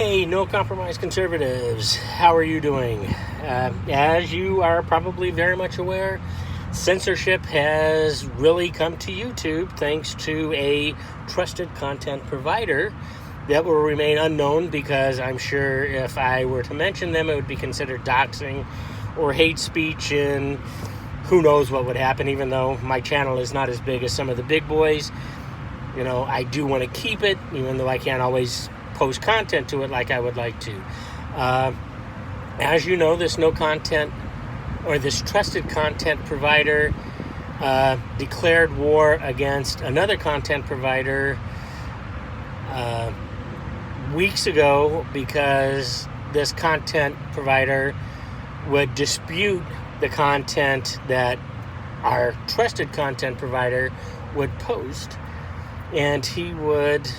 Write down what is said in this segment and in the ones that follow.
Hey, no compromise conservatives. How are you doing? As you are probably very much aware, censorship has really come to YouTube thanks to a trusted content provider that will remain unknown because I'm sure if I were to mention them, it would be considered doxing or hate speech, and who knows what would happen. Even though my channel is not as big as some of the big boys, I do want to keep it, even though I can't always post content to it like I would like to. As you know, this this trusted content provider declared war against another content provider weeks ago because this content provider would dispute the content that our trusted content provider would post, and he would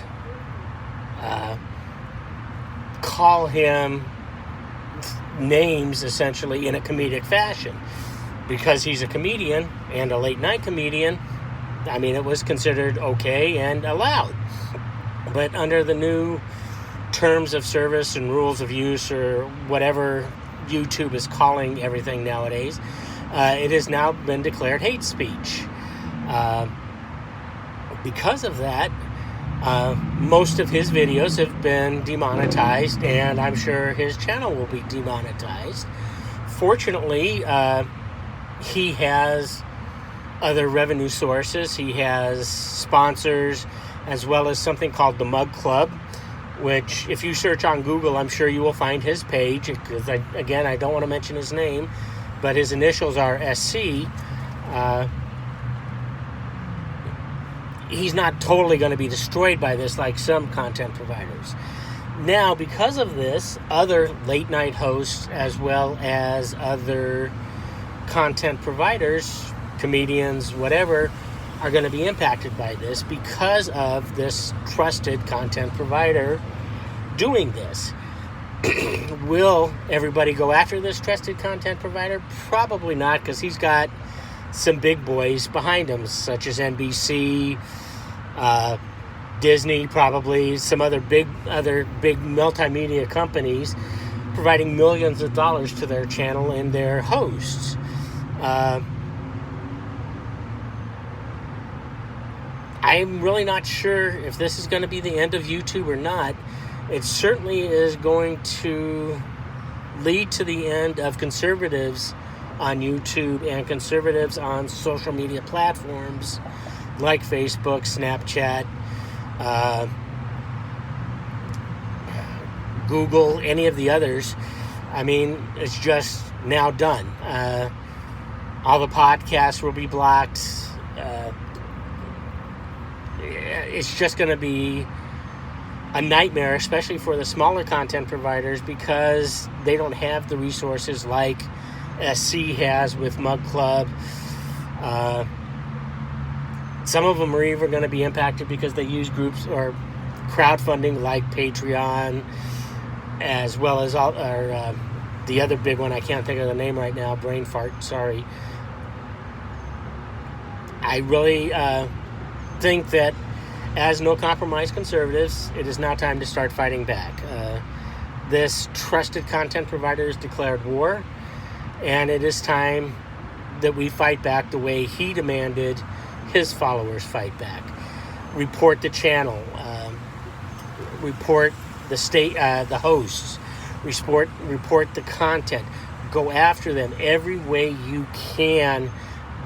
call him names essentially in a comedic fashion. Because he's a comedian and a late night comedian, it was considered okay and allowed. But under the new terms of service and rules of use, or whatever YouTube is calling everything nowadays, it has now been declared hate speech. Because of that, most of his videos have been demonetized, and I'm sure his channel will be demonetized. Fortunately, he has other revenue sources. He has sponsors, as well as something called the Mug Club, which if you search on Google, I'm sure you will find his page. Because I don't want to mention his name, but his initials are SC. He's not totally going to be destroyed by this like some content providers. Now, because of this, other late night hosts, as well as other content providers, comedians, whatever, are going to be impacted by this because of this trusted content provider doing this. Will everybody go after this trusted content provider? Probably not, because he's got some big boys behind him, such as NBC, Disney, probably some other big multimedia companies providing millions of dollars to their channel and their hosts. I'm really not sure if this is going to be the end of YouTube or not. It certainly is going to lead to the end of conservatives on YouTube and conservatives on social media platforms like Facebook, Snapchat, Google, any of the others. It's just now done. All the podcasts will be blocked. It's just going to be a nightmare, especially for the smaller content providers, because they don't have the resources like SC has with Mug Club. Some of them are even going to be impacted because they use groups or crowdfunding like Patreon, as well as the other big one. I can't think of the name right now. Brain fart. Sorry. I really think that as no compromise conservatives, it is now time to start fighting back. This trusted content provider has declared war, and it is time that we fight back the way he demanded his followers fight back. Report the channel, report the state, the hosts, report the content. Go after them every way you can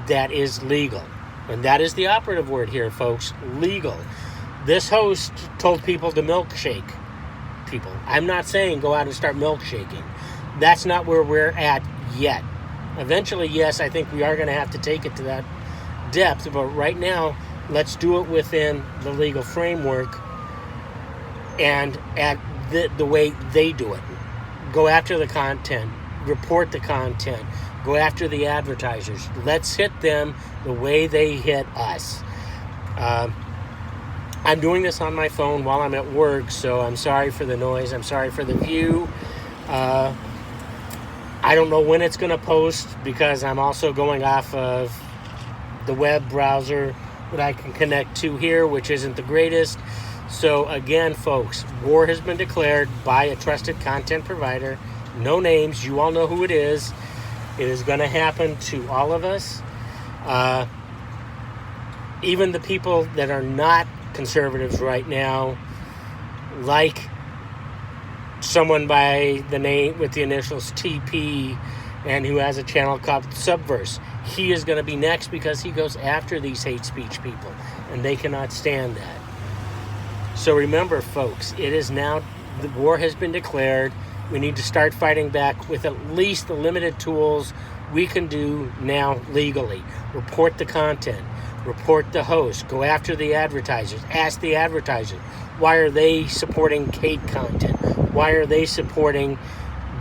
that is legal. And that is the operative word here, folks, legal. This host told people to milkshake people. I'm not saying go out and start milkshaking. That's not where we're at yet. Eventually, yes, I think we are going to have to take it to that depth, but right now, let's do it within the legal framework and at the way they do it. Go after the content, report the content, go after the advertisers. Let's hit them the way they hit us. I'm doing this on my phone while I'm at work, so I'm sorry for the noise. I'm sorry for the view. I don't know when it's going to post, because I'm also going off of the web browser that I can connect to here, which isn't the greatest. So again, folks, war has been declared by a trusted content provider. No names. You all know who it is. It is going to happen to all of us. Even the people that are not conservatives right now, like someone by the name with the initials TP and who has a channel called Subverse. He is going to be next because he goes after these hate speech people, and they cannot stand that. So remember, folks, it is now, the war has been declared. We need to start fighting back with at least the limited tools we can do now legally. Report the content, report the host, go after the advertisers, ask the advertisers, why are they supporting hate content? Why are they supporting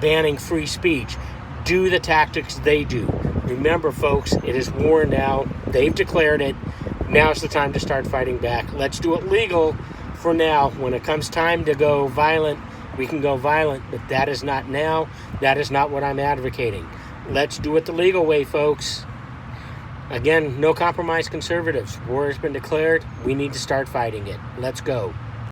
banning free speech? Do the tactics they do. Remember, folks, it is war now. They've declared it. Now's the time to start fighting back. Let's do it legal for now. When it comes time to go violent, we can go violent, but that is not now. That is not what I'm advocating. Let's do it the legal way, folks. Again, no compromise conservatives. War has been declared. We need to start fighting it. Let's go.